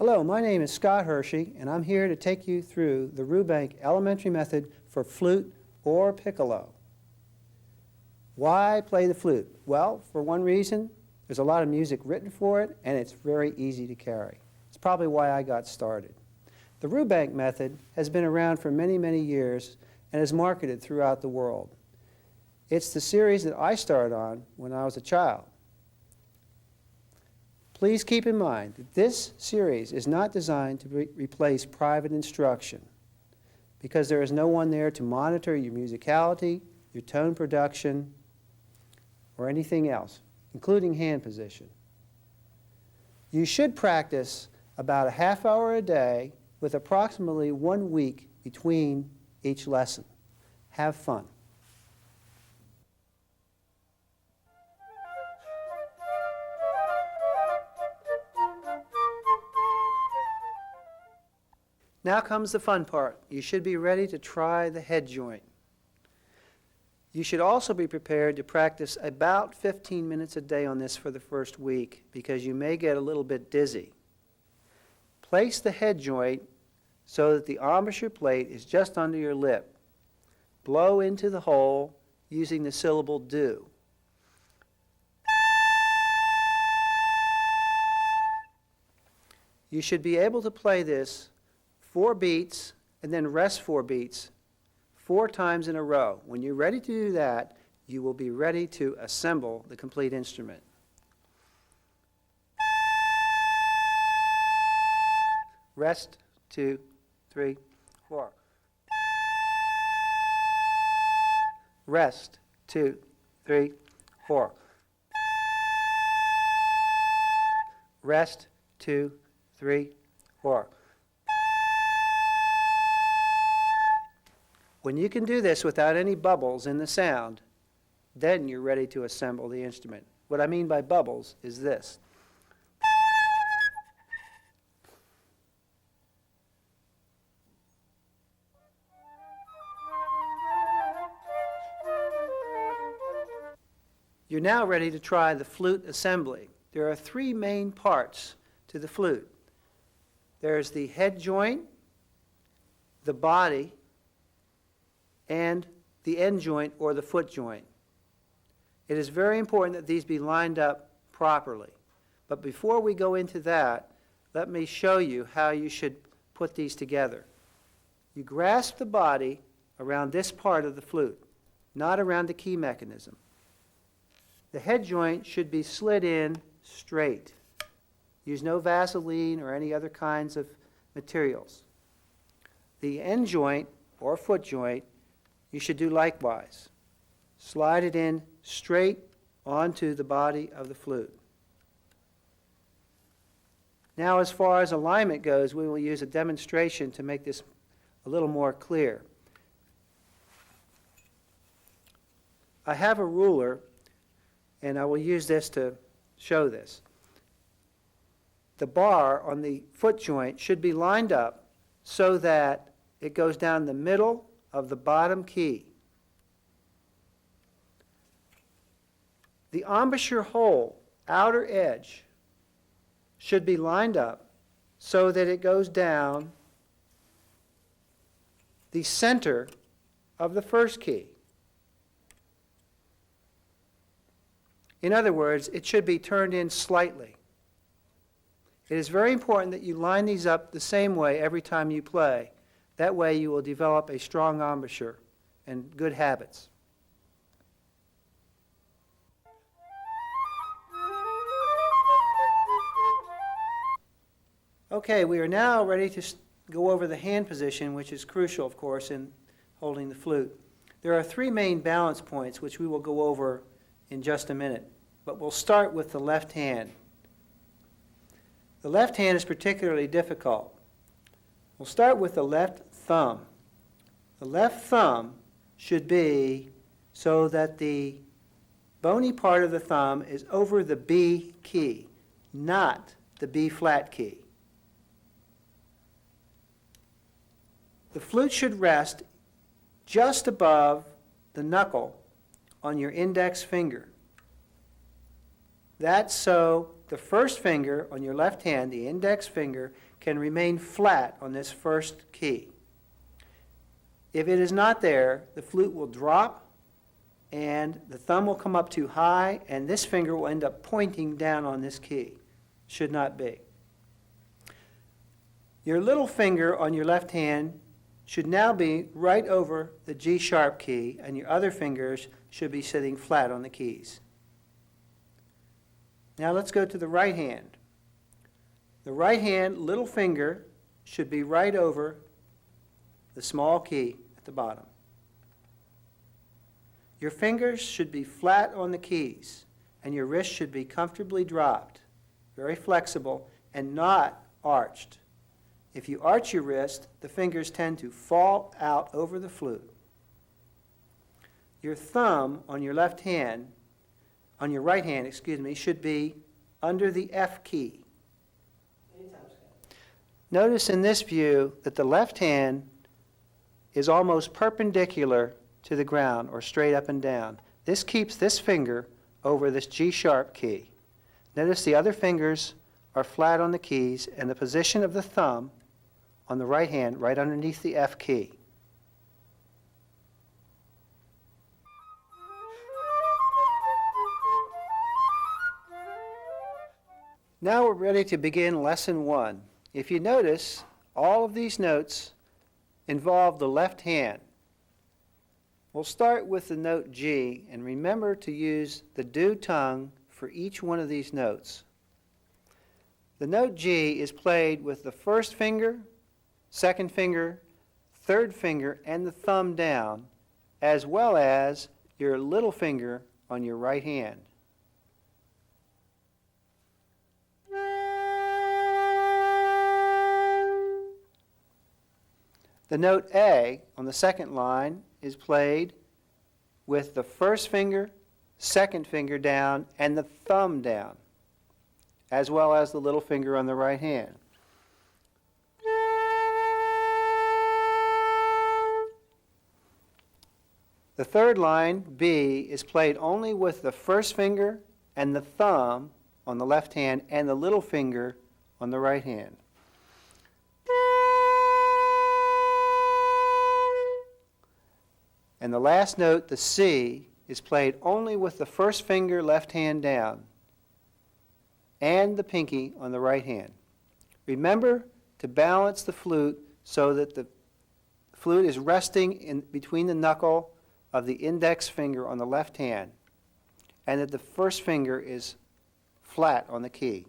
Hello, my name is Scott Hershey, and I'm here to take you through the Rubank Elementary Method for flute or piccolo. Why play the flute? Well, for one reason, there's a lot of music written for it, and it's very easy to carry. It's probably why I got started. The Rubank method has been around for many, many years and is marketed throughout the world. It's the series that I started on when I was a child. Please keep in mind that this series is not designed to replace private instruction because there is no one there to monitor your musicality, your tone production, or anything else, including hand position. You should practice about a half hour a day with approximately 1 week between each lesson. Have fun. Now comes the fun part. You should be ready to try the head joint. You should also be prepared to practice about 15 minutes a day on this for the first week because you may get a little bit dizzy. Place the head joint so that the embouchure plate is just under your lip. Blow into the hole using the syllable do. You should be able to play this 4 beats and then rest 4 beats 4 times in a row. When you're ready to do that, you will be ready to assemble the complete instrument. Rest, 2, 3, 4. Rest, 2, 3, 4. Rest, 2, 3, 4. When you can do this without any bubbles in the sound, then you're ready to assemble the instrument. What I mean by bubbles is this. You're now ready to try the flute assembly. There are 3 main parts to the flute. There's the head joint, the body, and the end joint or the foot joint. It is very important that these be lined up properly. But before we go into that, let me show you how you should put these together. You grasp the body around this part of the flute, not around the key mechanism. The head joint should be slid in straight. Use no Vaseline or any other kinds of materials. The end joint or foot joint, you should do likewise. Slide it in straight onto the body of the flute. Now, as far as alignment goes, we will use a demonstration to make this a little more clear. I have a ruler, and I will use this to show this. The bar on the foot joint should be lined up so that it goes down the middle of the bottom key. The embouchure hole, outer edge, should be lined up so that it goes down the center of the first key. In other words, it should be turned in slightly. It is very important that you line these up the same way every time you play. That way you will develop a strong embouchure and good habits. Okay, we are now ready to go over the hand position, which is crucial, of course, in holding the flute. There are 3 main balance points, which we will go over in just a minute, but we'll start with the left hand. The left hand is particularly difficult. We'll start with the left thumb. The left thumb should be so that the bony part of the thumb is over the B key, not the B flat key. The flute should rest just above the knuckle on your index finger. That's so the first finger on your left hand, the index finger, can remain flat on this first key. If it is not there, the flute will drop and the thumb will come up too high and this finger will end up pointing down on this key. Should not be. Your little finger on your left hand should now be right over the G sharp key, and your other fingers should be sitting flat on the keys. Now let's go to the right hand. The right hand little finger should be right over the small key at the bottom. Your fingers should be flat on the keys, and your wrist should be comfortably dropped, very flexible, and not arched. If you arch your wrist, the fingers tend to fall out over the flute. Your thumb on your left hand, on your right hand, should be under the F key. Notice in this view that the left hand is almost perpendicular to the ground or straight up and down. This keeps this finger over this G sharp key. Notice the other fingers are flat on the keys and the position of the thumb on the right hand right underneath the F key. Now we're ready to begin lesson 1. If you notice, all of these notes involve the left hand. We'll start with the note G, and remember to use the do tongue for each one of these notes. The note G is played with the first finger, second finger, third finger, and the thumb down, as well as your little finger on your right hand. The note A on the second line is played with the first finger, second finger down, and the thumb down, as well as the little finger on the right hand. The third line, B, is played only with the first finger and the thumb on the left hand and the little finger on the right hand. And the last note, the C, is played only with the first finger left hand down and the pinky on the right hand. Remember to balance the flute so that the flute is resting in between the knuckle of the index finger on the left hand and that the first finger is flat on the key.